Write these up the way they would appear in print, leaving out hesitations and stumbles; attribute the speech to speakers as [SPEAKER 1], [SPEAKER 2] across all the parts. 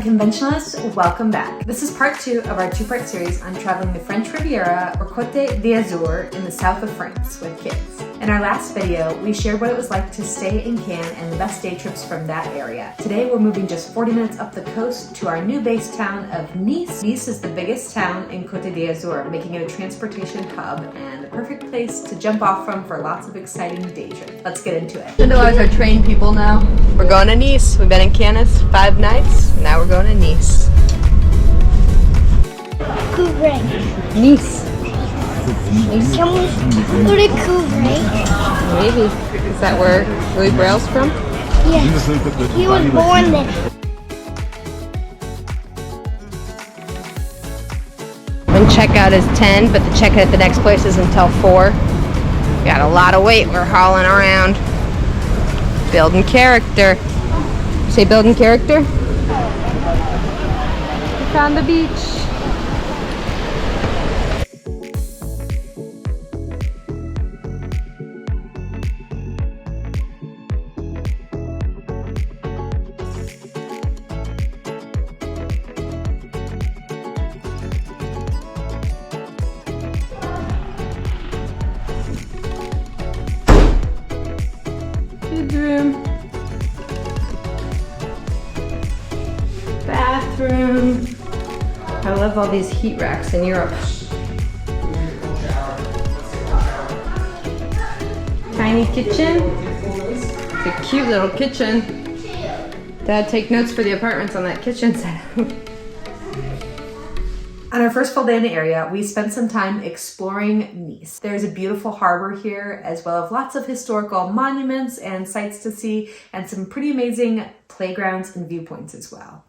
[SPEAKER 1] Unconventionalists, welcome back. This is part 2 of our 2-part series on traveling the French Riviera or Cote D'Azur in the south of France with kids. In our last video, we shared what it was like to stay in Cannes and the best day trips from that area. Today, we're moving just 40 minutes up the coast to our new base town of Nice. Nice is the biggest town in Cote D'Azur, making it a transportation hub and the perfect place to jump off from for lots of exciting day trips. Let's get into it.
[SPEAKER 2] Chandeliers are trained people now. We're going to Nice. We've been in Cannes 5 nights. Now we're going to Nice.
[SPEAKER 3] Couvray.
[SPEAKER 2] Nice.
[SPEAKER 3] Can we go to Couvray?
[SPEAKER 2] Maybe. Is that where Louis Braille's from?
[SPEAKER 3] Yes. He was born there.
[SPEAKER 2] And checkout is 10, but the checkout at the next place is until 4. We got a lot of weight we're hauling around. Building character. Say building character? We found the beach. Bedroom. Bathroom. I love all these heat racks in Europe. Tiny kitchen. It's a cute little kitchen. Dad, take notes for the apartments on that kitchen setup.
[SPEAKER 1] On our first full day in the area, we spent some time exploring Nice. There's a beautiful harbor here, as well as lots of historical monuments and sights to see, and some pretty amazing playgrounds and viewpoints as well.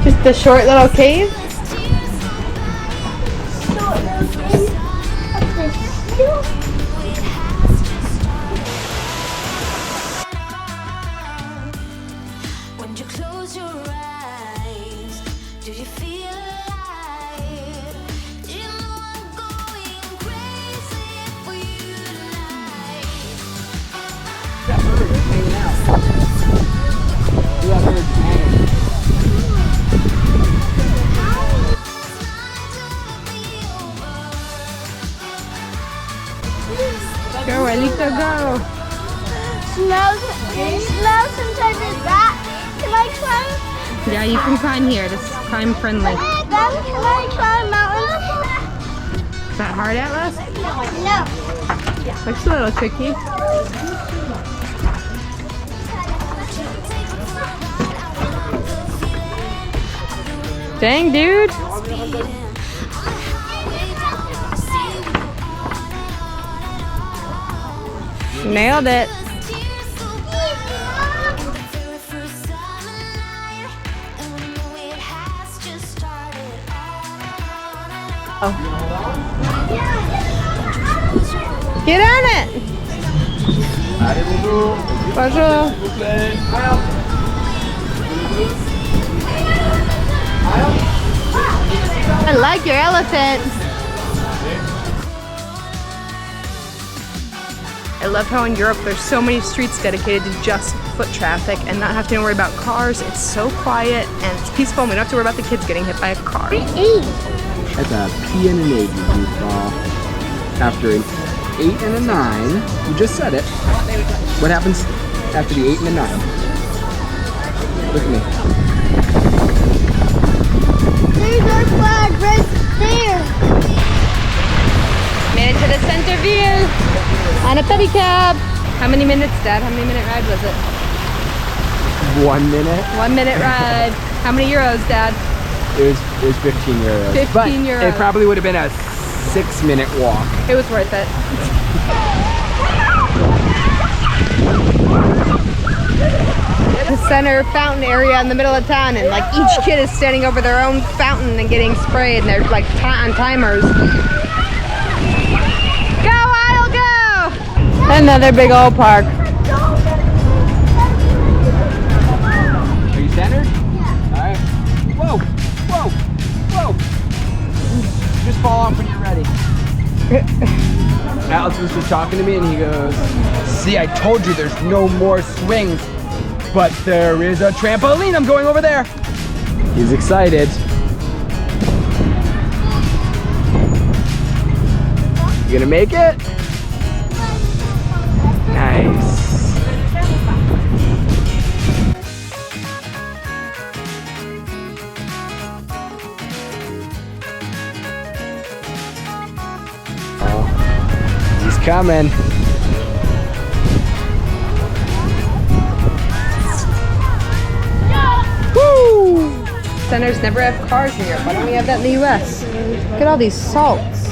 [SPEAKER 2] Just a short little cave.
[SPEAKER 4] When you close your eyes, do you feel alive? You know I'm going crazy for you tonight.
[SPEAKER 2] Go, Elita, go.
[SPEAKER 3] Smells sometimes is that. Can I climb?
[SPEAKER 2] Yeah, you can climb here. This is climb friendly.
[SPEAKER 3] Then can I climb mountains?
[SPEAKER 2] Is that hard, Atlas?
[SPEAKER 3] No.
[SPEAKER 2] Looks a little tricky. Dang, dude. Nailed it. Oh. Get on it. Bonjour. I like your elephant. I love how in Europe there's so many streets dedicated to just foot traffic and not having to worry about cars. It's so quiet and it's peaceful and we don't have to worry about the kids getting hit by a car.
[SPEAKER 5] That's a P and an 8 you fall. After an 8 and a 9, you just said it. What happens after the 8 and the 9? Look at me.
[SPEAKER 3] There's our flag right there.
[SPEAKER 2] Made it to the Centerville on a pedicab. How many minutes, Dad? How many minute ride was it?
[SPEAKER 5] 1 minute.
[SPEAKER 2] 1 minute ride. How many euros, Dad?
[SPEAKER 5] It was 15 euros.
[SPEAKER 2] 15
[SPEAKER 5] but
[SPEAKER 2] euros.
[SPEAKER 5] It probably would have been a 6-minute walk.
[SPEAKER 2] It was worth it. The center fountain area in the middle of town, and like each kid is standing over their own fountain and getting sprayed, and they're like on timers. Go, I'll go! Another big old park.
[SPEAKER 5] Are you centered? Yeah. All right. Whoa, whoa, whoa. Just fall off when you're ready. Alex was just talking to me and he goes, see, I told you there's no more swings, but there is a trampoline. I'm going over there. He's excited. You gonna make it? Nice. He's coming.
[SPEAKER 2] Woo! Centers never have cars in Europe. Why don't we have that in the US? Look at all these salts.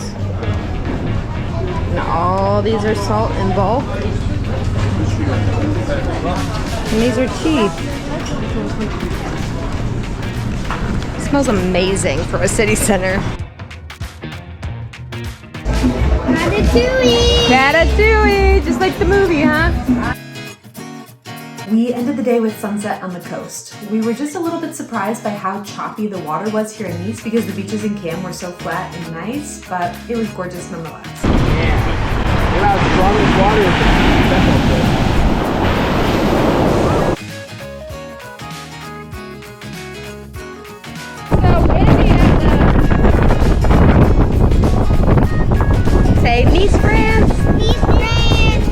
[SPEAKER 2] And all these are salt in bulk. And these are cheap. It smells amazing for a city center.
[SPEAKER 3] Ratatouille!
[SPEAKER 2] Ratatouille! Just like the movie, huh?
[SPEAKER 1] We ended the day with sunset on the coast. We were just a little bit surprised by how choppy the water was here in Nice because the beaches in Cannes were so flat and nice, but it was gorgeous nonetheless.
[SPEAKER 5] Yeah. Look how strong this water is.
[SPEAKER 2] Say Nice, France!
[SPEAKER 3] Nice, France!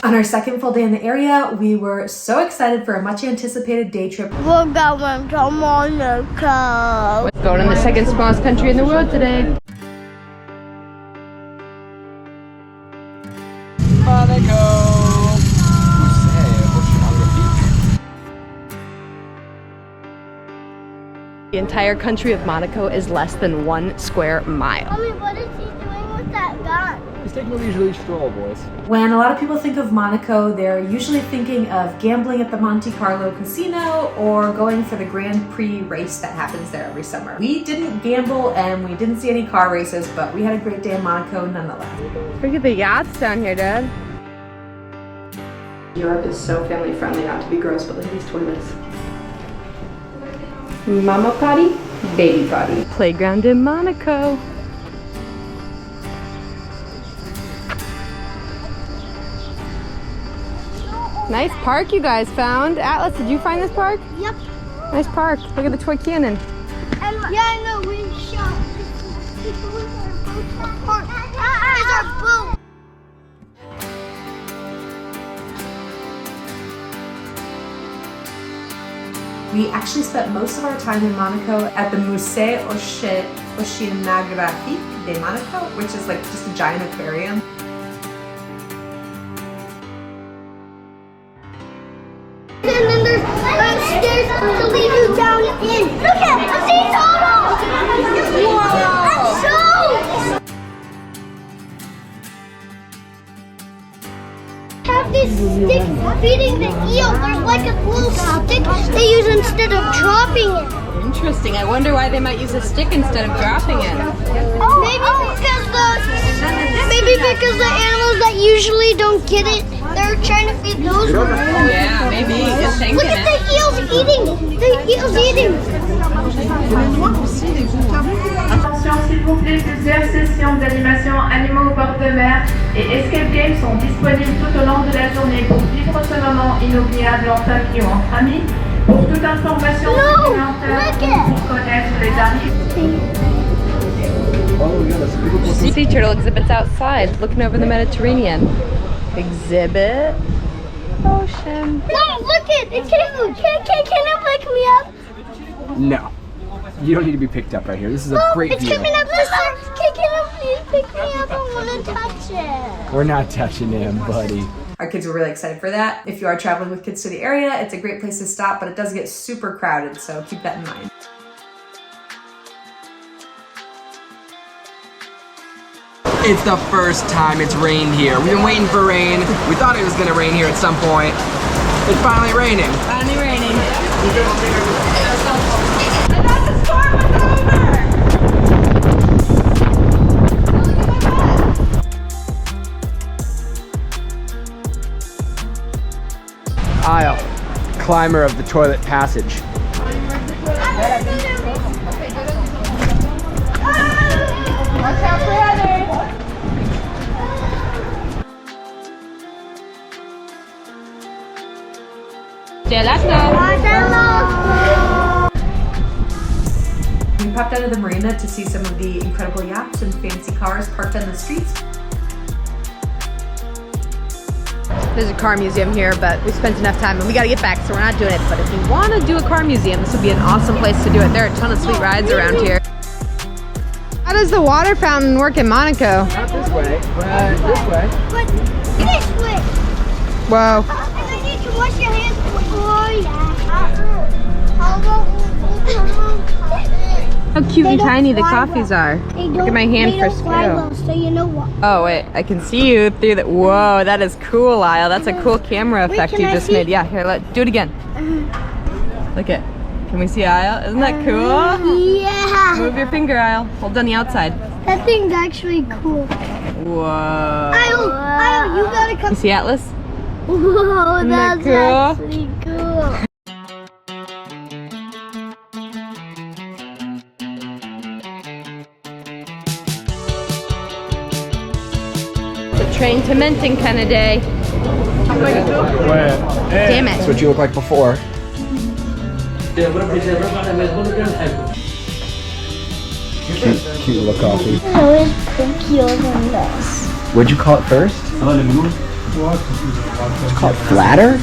[SPEAKER 1] On our second full day in the area, we were so excited for a much anticipated day trip.
[SPEAKER 3] We're going to Monaco.
[SPEAKER 2] We're going in the second smallest country in the world today.
[SPEAKER 5] Monaco.
[SPEAKER 2] The entire country of Monaco is less than 1 square mile.
[SPEAKER 3] Mommy, what is he doing with that gun?
[SPEAKER 5] He's taking a leisurely stroll, boys.
[SPEAKER 1] When a lot of people think of Monaco, they're usually thinking of gambling at the Monte Carlo casino or going for the Grand Prix race that happens there every summer. We didn't gamble and we didn't see any car races, but we had a great day in Monaco nonetheless.
[SPEAKER 2] Look at the yachts down here, Dad. Europe is so family friendly, not to be gross, but look at these toilets. Mama potty, baby potty. Playground in Monaco. Nice park you guys found. Atlas, did you find this park?
[SPEAKER 3] Yep.
[SPEAKER 2] Nice park. Look at the toy cannon.
[SPEAKER 3] And yeah, I know, we shot. Here's our boat.
[SPEAKER 1] We actually spent most of our time in Monaco at the Musée Oceanographique de Monaco, which is like just a giant aquarium.
[SPEAKER 3] And then there's stairs to lead you down in. Look at a sea turtle! That's so... Have these sticks feeding the eel. There's like a little stick they use instead of dropping it.
[SPEAKER 2] Interesting. I wonder why they might use a stick instead of dropping it.
[SPEAKER 3] Maybe because the animals that usually don't get it, they're trying to feed those ones.
[SPEAKER 2] Yeah, maybe. Just
[SPEAKER 3] Look at the eels eating. The eels eating.
[SPEAKER 6] Attention s'il vous plaît, plusieurs sessions d'animation animaux au bord de mer et escape games sont disponibles tout au long de la journée pour vivre ce moment inoubliable en famille ou entre amis. Pour toute information supplémentaire pour connaître les tarifs.
[SPEAKER 2] Sea turtle exhibits outside, looking over the Mediterranean. Exhibit ocean.
[SPEAKER 3] Mom, look it! It's cute! Can it pick me up?
[SPEAKER 5] No. You don't need to be picked up right here. This is a great
[SPEAKER 3] It's
[SPEAKER 5] view.
[SPEAKER 3] coming up this way. Can it please pick me up? I want to touch it.
[SPEAKER 5] We're not touching him, buddy.
[SPEAKER 1] Our kids were really excited for that. If you are traveling with kids to the area, it's a great place to stop, but it does get super crowded, so keep that in mind.
[SPEAKER 5] It's the first time it's rained here. We've been waiting for rain. We thought it was gonna rain here at some point. It's finally raining.
[SPEAKER 2] Finally raining.
[SPEAKER 5] Aisle, climber of the toilet passage.
[SPEAKER 2] Watch out for Heather. Gelato.
[SPEAKER 1] We popped out of the marina to see some of the incredible yachts and fancy cars parked on the streets.
[SPEAKER 2] There's a car museum here, but we spent enough time and we gotta get back, so we're not doing it. But if you wanna do a car museum, this would be an awesome place to do it. There are a ton of sweet rides around here. How does the water fountain work in Monaco?
[SPEAKER 5] Not this way, but this way.
[SPEAKER 3] But this way.
[SPEAKER 2] Whoa.
[SPEAKER 3] And I need to wash your hands before,
[SPEAKER 2] How cute and tiny the coffees are. Look at my hand for scale.
[SPEAKER 3] So you know what?
[SPEAKER 2] Oh wait, I can see you through the, whoa, that is cool, Lyle. That's a cool camera effect
[SPEAKER 3] can
[SPEAKER 2] you
[SPEAKER 3] I
[SPEAKER 2] just
[SPEAKER 3] see?
[SPEAKER 2] made. Yeah, here, do it again. Look at, can we see Isle? Isn't that cool?
[SPEAKER 3] Yeah.
[SPEAKER 2] Move your finger, Isle. Hold on the outside.
[SPEAKER 3] That thing's actually cool.
[SPEAKER 2] Whoa.
[SPEAKER 3] Isle, you gotta come.
[SPEAKER 2] You see Atlas?
[SPEAKER 3] Whoa,
[SPEAKER 2] Isn't that
[SPEAKER 3] that's
[SPEAKER 2] cool?
[SPEAKER 3] actually cool.
[SPEAKER 2] It's a train to Menton kind of day. Damn
[SPEAKER 5] That's
[SPEAKER 2] it.
[SPEAKER 5] what you look like before. Cute little coffee.
[SPEAKER 3] So it's cookier than this.
[SPEAKER 5] What'd you call it first? Did you call it flatter?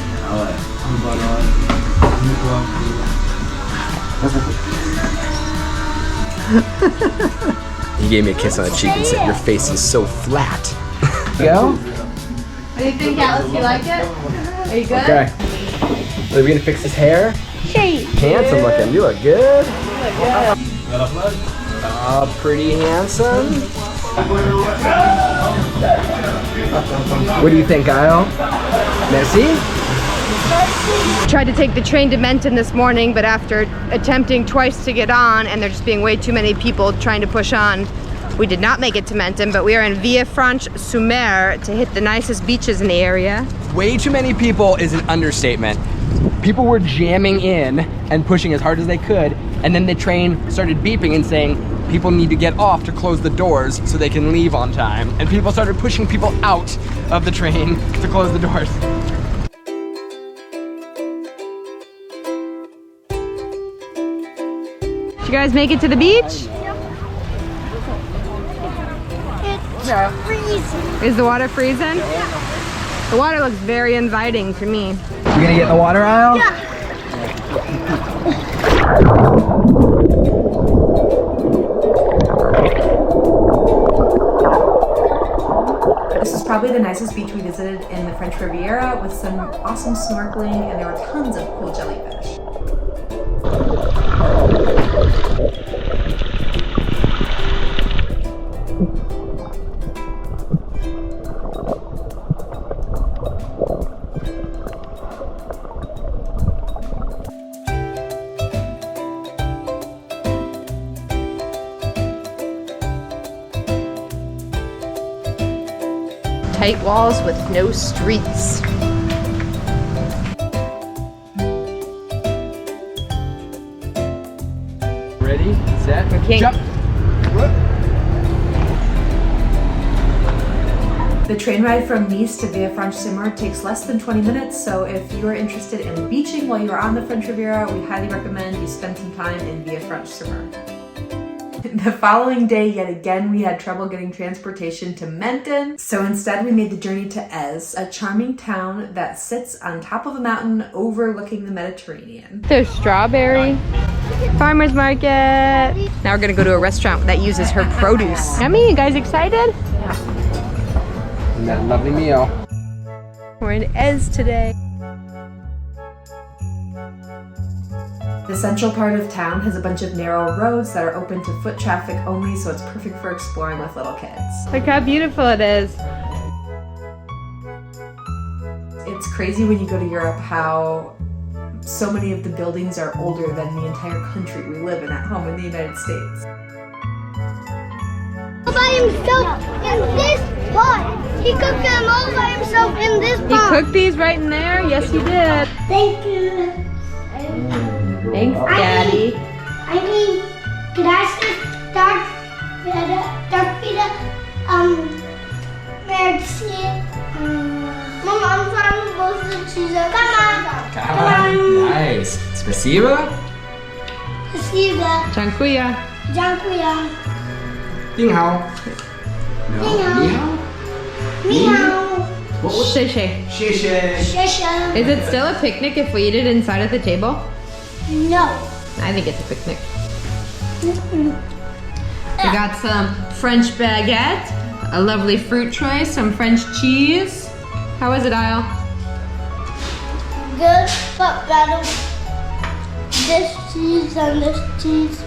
[SPEAKER 5] He gave me a kiss on the cheek and said, "Your face is so flat." Go.
[SPEAKER 2] What do you think, Atlas? You like it? Are you good?
[SPEAKER 5] Okay. Are we gonna fix his hair?
[SPEAKER 3] Shade.
[SPEAKER 5] Handsome looking. You look good. Oh, pretty handsome. What do you think, Isle? Messy?
[SPEAKER 2] Tried to take the train to Menton this morning, but after attempting twice to get on and there just being way too many people trying to push on, we did not make it to Menton, but we are in Villefranche-Sur-Mer to hit the nicest beaches in the area.
[SPEAKER 5] Way too many people is an understatement. People were jamming in and pushing as hard as they could, and then the train started beeping and saying people need to get off to close the doors so they can leave on time. And people started pushing people out of the train to close the doors.
[SPEAKER 2] Did you guys make it to the beach?
[SPEAKER 3] It's freezing.
[SPEAKER 2] Is the water freezing? The water looks very inviting to me.
[SPEAKER 5] You gonna get in the water, Isle?
[SPEAKER 3] Yeah.
[SPEAKER 1] This is probably the nicest beach we visited in the French Riviera, with some awesome snorkeling, and there were tons of cool jellyfish.
[SPEAKER 2] Tight walls with no streets.
[SPEAKER 5] Ready, set,
[SPEAKER 2] Okay.
[SPEAKER 5] jump.
[SPEAKER 1] The train ride from Nice to Villefranche-Sur-Mer takes less than 20 minutes, so if you are interested in beaching while you are on the French Riviera, we highly recommend you spend some time in Villefranche-Sur-Mer. The following day, yet again, we had trouble getting transportation to Menton, so instead we made the journey to Ez, a charming town that sits on top of a mountain overlooking the Mediterranean.
[SPEAKER 2] There's strawberry. Farmer's market. Now we're gonna go to a restaurant that uses her produce. Yummy, you guys excited?
[SPEAKER 5] And that lovely meal.
[SPEAKER 2] We're in Ez today.
[SPEAKER 1] The central part of town has a bunch of narrow roads that are open to foot traffic only, so it's perfect for exploring with little kids.
[SPEAKER 2] Look how beautiful it is.
[SPEAKER 1] It's crazy when you go to Europe how so many of the buildings are older than the entire country we live in at home in the United States.
[SPEAKER 3] All by himself in this pot. He cooked them all by himself in this
[SPEAKER 2] You
[SPEAKER 3] pot.
[SPEAKER 2] cooked these right in there? Yes, you did.
[SPEAKER 3] Thank you.
[SPEAKER 2] Thanks, Daddy.
[SPEAKER 3] I mean, gracias, dark pita, merci. Mama, I'm trying to go to the cheese. Come on.
[SPEAKER 5] Nice. Spasiba?
[SPEAKER 3] Спасибо.
[SPEAKER 2] Dziękuję.
[SPEAKER 3] Dziękuję.
[SPEAKER 5] Ding hao. No.
[SPEAKER 3] Ding hao.
[SPEAKER 5] Ni hao?
[SPEAKER 3] Meow.
[SPEAKER 5] What was
[SPEAKER 2] Shishay.
[SPEAKER 5] Shisha.
[SPEAKER 3] Shasha.
[SPEAKER 2] Is it still a picnic if we eat it inside at the table?
[SPEAKER 3] No.
[SPEAKER 2] I think it's a picnic. We got some French baguette, a lovely fruit tray, some French cheese. How is it, Isle?
[SPEAKER 3] Good, but better. This cheese and this cheese.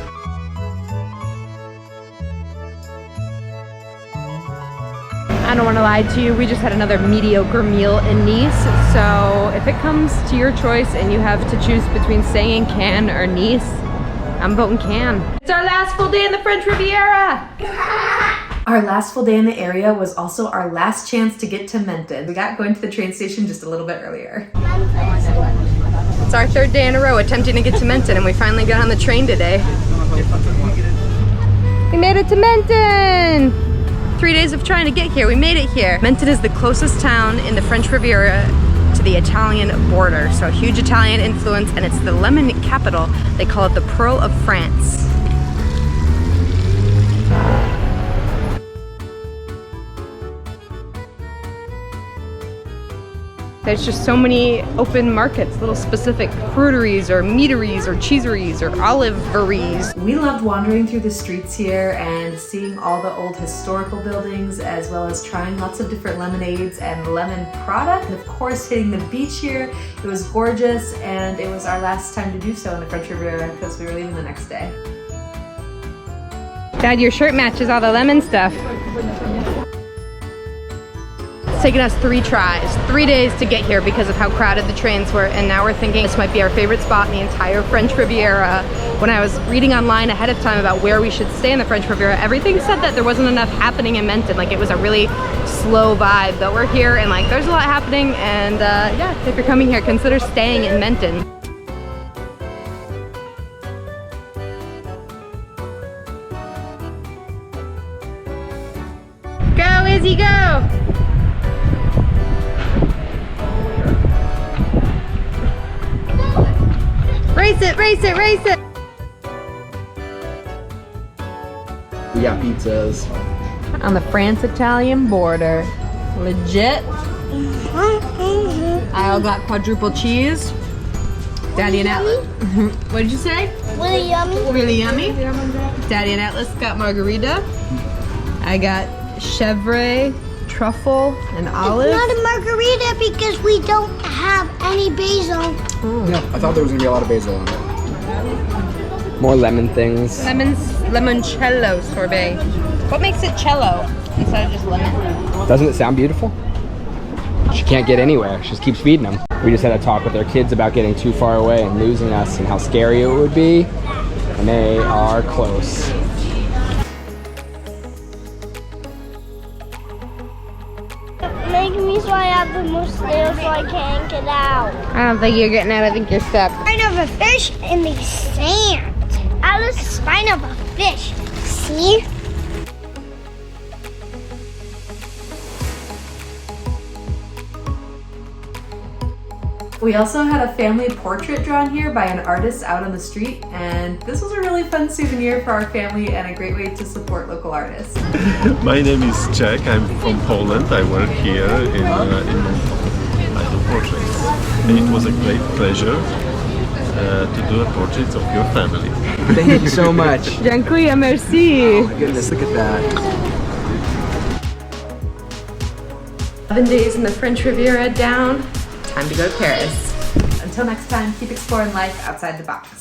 [SPEAKER 2] I don't want to lie to you, we just had another mediocre meal in Nice, so if it comes to your choice and you have to choose between staying in Cannes or Nice, I'm voting Cannes. It's our last full day in the French Riviera!
[SPEAKER 1] Our last full day in the area was also our last chance to get to Menton. We got going to the train station just a little bit earlier.
[SPEAKER 2] It's our third day in a row attempting to get to Menton, and we finally got on the train today. We made it to Menton! 3 days of trying to get here, we made it here. Menton is the closest town in the French Riviera to the Italian border, so huge Italian influence, and it's the lemon capital. They call it the Pearl of France. There's just so many open markets, little specific fruiteries or meateries or cheeseries or oliveries.
[SPEAKER 1] We loved wandering through the streets here and seeing all the old historical buildings, as well as trying lots of different lemonades and lemon product. And of course, hitting the beach here. It was gorgeous, and it was our last time to do so in the French Riviera because we were leaving the next day.
[SPEAKER 2] Dad, your shirt matches all the lemon stuff. It's taken us 3 tries, 3 days to get here because of how crowded the trains were, and now we're thinking this might be our favorite spot in the entire French Riviera. When I was reading online ahead of time about where we should stay in the French Riviera, everything said that there wasn't enough happening in Menton, like it was a really slow vibe, but we're here and like there's a lot happening, and yeah, if you're coming here, consider staying in Menton. Go, Izzy, go! Race it, race it, race it!
[SPEAKER 5] We got pizzas.
[SPEAKER 2] On the France-Italian border. Legit. Isle got quadruple cheese. Daddy and Atlas. What did you say?
[SPEAKER 3] Really yummy.
[SPEAKER 2] Really yummy. Daddy and Atlas got margarita. I got chèvre, truffle, and olive.
[SPEAKER 3] It's not a margarita because we don't have any basil.
[SPEAKER 5] No, I thought there was gonna be a lot of basil on it. More lemon things.
[SPEAKER 2] Limoncello sorbet. What makes it cello instead of just lemon?
[SPEAKER 5] Doesn't it sound beautiful? She can't get anywhere. She just keeps feeding them. We just had a talk with our kids about getting too far away and losing us and how scary it would be. And they are close.
[SPEAKER 3] Make me so I have the most nails so I can't get out.
[SPEAKER 2] I don't think you're getting out. I think you're stuck.
[SPEAKER 3] Spine of a fish in the sand. Alice, spine of a fish. See?
[SPEAKER 1] We also had a family portrait drawn here by an artist out on the street, and this was a really fun souvenir for our family and a great way to support local artists.
[SPEAKER 7] My name is Jack. I'm from Poland. I work here in Menton. I do portraits. And it was a great pleasure to do a portrait of your family.
[SPEAKER 5] Thank you so much.
[SPEAKER 2] Dziękuję, merci.
[SPEAKER 5] Oh my goodness, look at that.
[SPEAKER 2] 11 days in the French Riviera down. Time to go to Paris.
[SPEAKER 1] Until next time, keep exploring life outside the box.